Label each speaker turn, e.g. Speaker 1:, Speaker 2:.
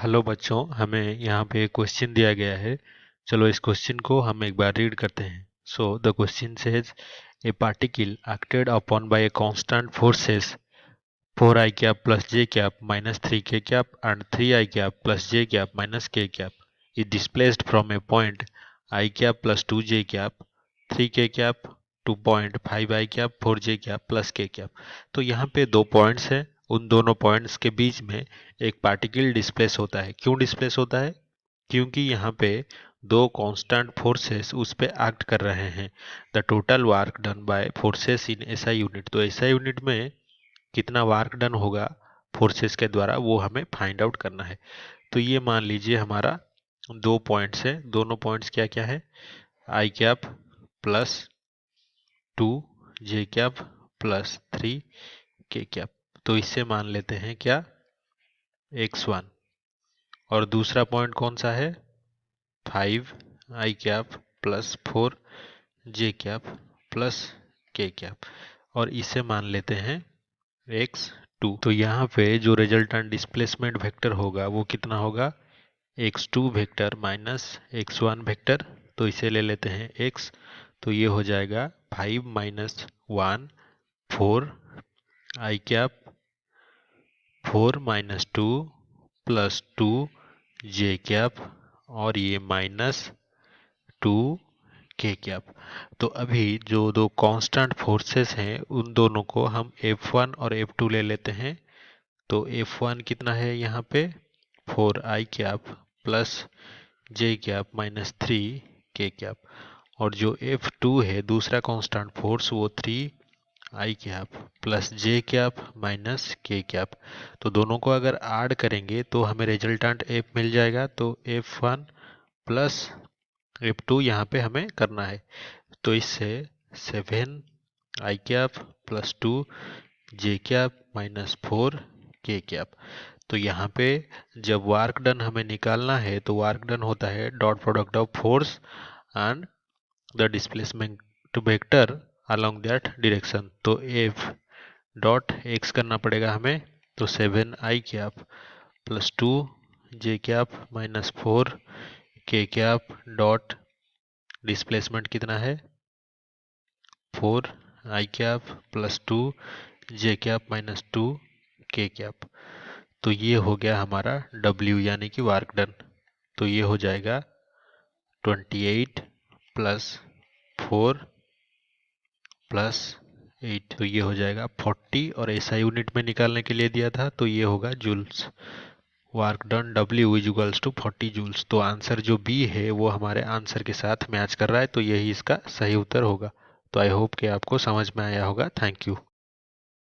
Speaker 1: Hello बच्चों, हमें यहाँ पे एक क्वेश्चन दिया गया है। चलो इस क्वेश्चन को हम एक बार रीड करते हैं। So the question says A particle acted upon bye a constant forces 4i cap plus j cap minus 3k cap and 3i cap plus j cap minus k cap is displaced from a point I cap plus 2j cap 3k cap to point 5i cap 4j cap plus k cap। तो यहाँ पे दो points हैं, उन दोनों points के बीच में एक पार्टिकल डिस्प्लेस होता है। क्यों डिस्प्लेस होता है? क्योंकि यहाँ पे दो कांस्टेंट फोर्सेस उस पे एक्ट कर रहे हैं। The total work done by forces in SI unit, तो एसआई यूनिट में कितना वर्क डन होगा फोर्सेस के द्वारा वो हमें फाइंड आउट करना है। तो ये मान लीजिए हमारा दो पॉइंट्स है, दोनों पॉइंट्स क्या क्या है, आई कैप प्लस 2 जे कैप प्लस 3 के कैप। तो इससे मान लेते हैं क्या, x1। और दूसरा पॉइंट कौन सा है, 5 आई कैप प्लस 4 जे कैप प्लस के कैप, और इसे मान लेते हैं x2। तो यहाँ पे जो रिजल्टेंट डिस्प्लेसमेंट वेक्टर होगा वो कितना होगा, x2 vector minus x1 vector. तो इसे ले लेते हैं x, तो ये हो जाएगा 5 माइनस 1 4 आई कैप 4 माइनस 2 प्लस 2 जे कैप और ये माइनस 2 के कैप। तो अभी जो दो कांस्टेंट फोर्सेस हैं उन दोनों को हम F1 और F2 ले लेते हैं। तो F1 कितना है यहाँ पे, 4i कैप प्लस जे कैप माइनस 3 के कैप, और जो F2 है दूसरा कांस्टेंट फोर्स वो 3i कैप प्लस जे कैप माइनस के कैप। तो दोनों को अगर ऐड करेंगे तो हमें रिजल्टेंट F मिल जाएगा। तो F1 प्लस F2 यहाँ पे हमें करना है। तो इससे 7 आई कैप प्लस 2 जे कैप माइनस 4 के कैप। तो यहाँ पे जब वर्क डन हमें निकालना है तो वर्क डन होता है dot product of force and the displacement vector along that direction. तो F डॉट x करना पड़ेगा हमें। तो 7 आई कैप प्लस 2 जे कैप माइनस 4 के कैप डॉट डिस्प्लेसमेंट कितना है, 4 आई कैप प्लस 2 जे कैप माइनस 2 के कैप। तो ये हो गया हमारा W यानी कि वर्क डन। तो ये हो जाएगा 28 प्लस 4 प्लस 8, तो ये हो जाएगा 40। और ऐसा यूनिट में निकालने के लिए दिया था तो ये होगा joules. Work done W is equals to 40 joules. तो आंसर जो बी है वो हमारे आंसर के साथ मैच कर रहा है, तो यही इसका सही उत्तर होगा। तो आई होप कि आपको समझ में आया होगा। Thank you.